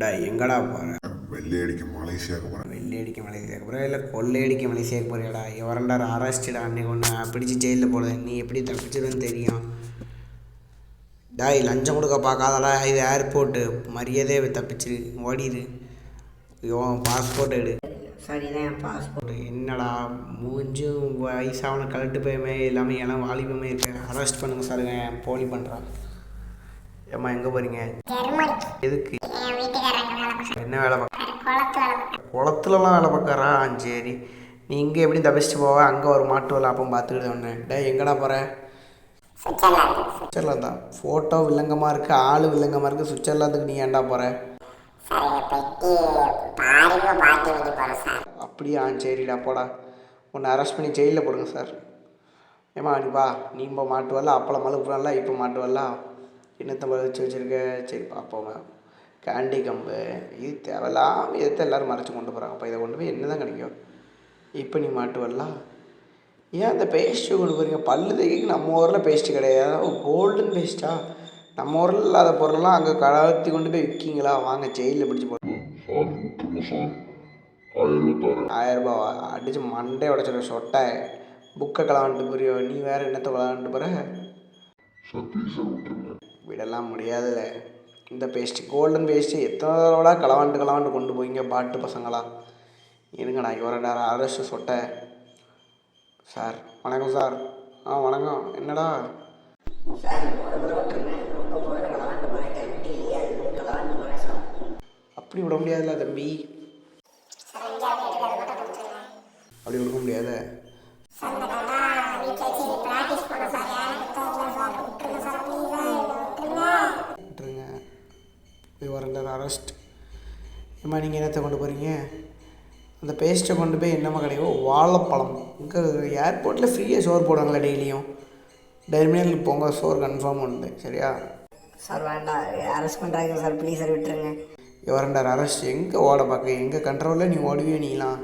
டா எங்கடா போகிற? வெள்ளையடிக்க மலேசியாவுக்கு போகிறேன். வெள்ளையடிக்க மலேசியாவுக்கு போகிற இல்லை கொள்ளையடிக்க மலேசியாவுக்கு போறியாடா? எவரண்டா அரெஸ்டடா? அன்னைக்கு ஒன்று பிடிச்சி ஜெயிலில் போடுது. நீ எப்படி தப்பிச்சிருன்னு தெரியும். டாய் லஞ்சம் கொடுக்க பார்க்காதடா, இது ஏர்போர்ட்டு. மரியாதையை தப்பிச்சிரு, ஓடிடு. ஐயோ பாஸ்போர்ட் எடு. சரிதான் என் பாஸ்போர்ட். என்னடா மூஞ்சும் வயசாகவனை கலட்டு போயுமே எல்லாமே எல்லாம் வாலிபமே இருக்கேன். அரெஸ்ட் பண்ணுங்க சாருங்க, போலி பண்ணுறான். ஏம்மா எங்கே போகிறீங்க? எதுக்கு? என்ன வேலை பார்க்க? குளத்துலலாம் வேலை பார்க்குறா? சரி, நீ இங்கே எப்படி தப்பிச்சுட்டு போவ? அங்கே ஒரு மாட்டு வரல, அப்போ பார்த்துக்கிட்டு ஒன்று. டே எங்கடா போகிற? சுவிட்சர்லாந்து தான். ஃபோட்டோ வில்லங்கமாக இருக்குது, ஆள் வில்லங்கமாக இருக்குது. சுவிட்சர்லாந்துக்கு நீ ஏன்டா போகிற? அப்படியா? சரிடா போடா. உன்னை அரெஸ்ட் பண்ணி ஜெயிலில் போடுங்க சார். ஏம்மா நீ வா, நீ இப்போ மாட்டு வரல, அப்பளம் மழுப்புறல, இப்போ மாட்டு வரல. என்னத்தை வச்சுருக்க? சரி பார்ப்போம். கேண்டி கம்பு இது தேவையில்லாமல் எதை எல்லோரும் மறைச்சி கொண்டு போகிறாங்க. அப்போ இதை கொண்டு போய் என்ன தான் கிடைக்கும்? இப்போ நீ மாட்டு வரலாம். ஏன் அந்த பேஸ்ட்டு கொண்டு போகிறீங்க? பல்லு தேய்க்கு நம்ம ஊரில் பேஸ்ட்டு கிடையாது, கோல்டன் பேஸ்ட்டா? நம்ம ஊரில் இல்லாத பொருளெல்லாம் அங்கே கலத்தி கொண்டு போய் விற்கிங்களா? வாங்க ஜெயிலில் பிடிச்சி போடுங்க. 1000 அடித்து மண்டே உடச்சிட சொட்டை. புக்கை கலவான்ட்டு போறியோ? நீ வேறு என்னத்தை கலவான்ட்டு போகிற? விடலாம் முடியாதுல்ல. இந்த பேஸ்ட்டு கோல்டன் பேஸ்ட்டு எத்தனை தடவை களவாண்டு கொண்டு போய்ங்க பாட்டு பசங்களா? இருங்கண்ணா இவரண்டா அரெஸ்ட் சொட்டை. சார் வணக்கம் சார். வணக்கம். என்னடா அப்படி விட முடியாதுல்ல தம்பி, அப்படி கொடுக்க முடியாத. வரண்டர் அரெஸ்ட். ஏம்மா நீங்கள் என்னத்தை கொண்டு போகிறீங்க? அந்த பேஸ்ட்டை கொண்டு போய் என்னம்மா கிடைக்கும்? வாழைப்பழம். இங்கே ஏர்போர்ட்டில் ஃப்ரீயாக சோறு போடுவாங்களே டெய்லியும். டெர்மினலுக்கு போங்க, சோறு கன்ஃபார்ம் உண்டு. சரியா சார்? வேண்டாம், அரெஸ்ட் பண்ணுறாங்க சார், ப்ளீஸ் சார் விட்டுருங்க. வரண்டர் அரெஸ்ட். எங்கே ஓட பார்க்க? எங்கள் கண்ட்ரோலில் நீ ஓடுவியோ நீலாம்?